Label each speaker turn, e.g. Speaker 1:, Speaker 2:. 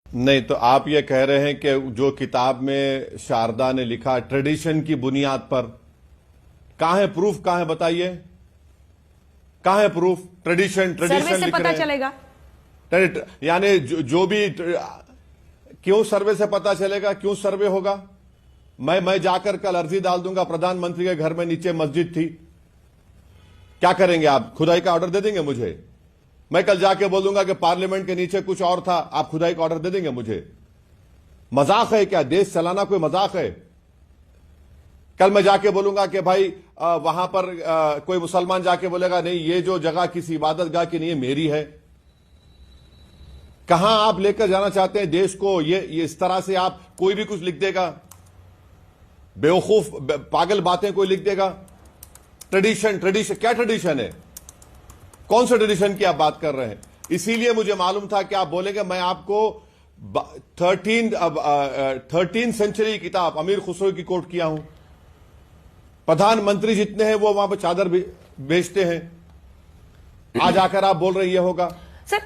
Speaker 1: नहीं तो आप ये कह रहे हैं कि जो किताब में शारदा ने लिखा ट्रेडिशन की बुनियाद पर, कहां है प्रूफ, कहां है बताइए, कहां है प्रूफ? ट्रेडिशन
Speaker 2: सर्वे
Speaker 1: ट्रेडिशन
Speaker 2: से
Speaker 1: लिख
Speaker 2: पता
Speaker 1: रहे हैं।
Speaker 2: चलेगा।
Speaker 1: यानी जो भी क्यों सर्वे से पता चलेगा, क्यों सर्वे होगा? मैं जाकर कल अर्जी डाल दूंगा, प्रधानमंत्री के घर में नीचे मस्जिद थी, क्या करेंगे आप? खुदाई का ऑर्डर दे देंगे मुझे? मैं कल जाके बोलूंगा कि पार्लियामेंट के नीचे कुछ और था, आप खुदाई का ऑर्डर दे देंगे मुझे? मजाक है क्या? देश चलाना कोई मजाक है? कल मैं जाके बोलूंगा कि भाई वहां पर कोई मुसलमान जाके बोलेगा नहीं ये जो जगह किसी इबादत गाह की नहीं है, मेरी है। कहां आप लेकर जाना चाहते हैं देश को? ये इस तरह से आप कोई भी कुछ लिख देगा, बेवकूफ पागल बातें कोई लिख देगा। ट्रेडिशन ट्रेडिशन क्या ट्रेडिशन है? कौन से ट्रेडिशन की आप बात कर रहे हैं? इसीलिए मुझे मालूम था कि आप बोलेंगे। मैं आपको 13 सेंचुरी किताब अमीर खुसरो की कोट किया हूं। प्रधानमंत्री जितने हैं वो वहां पर चादर बेचते हैं, आज आकर आप बोल रहे ये होगा।
Speaker 2: सर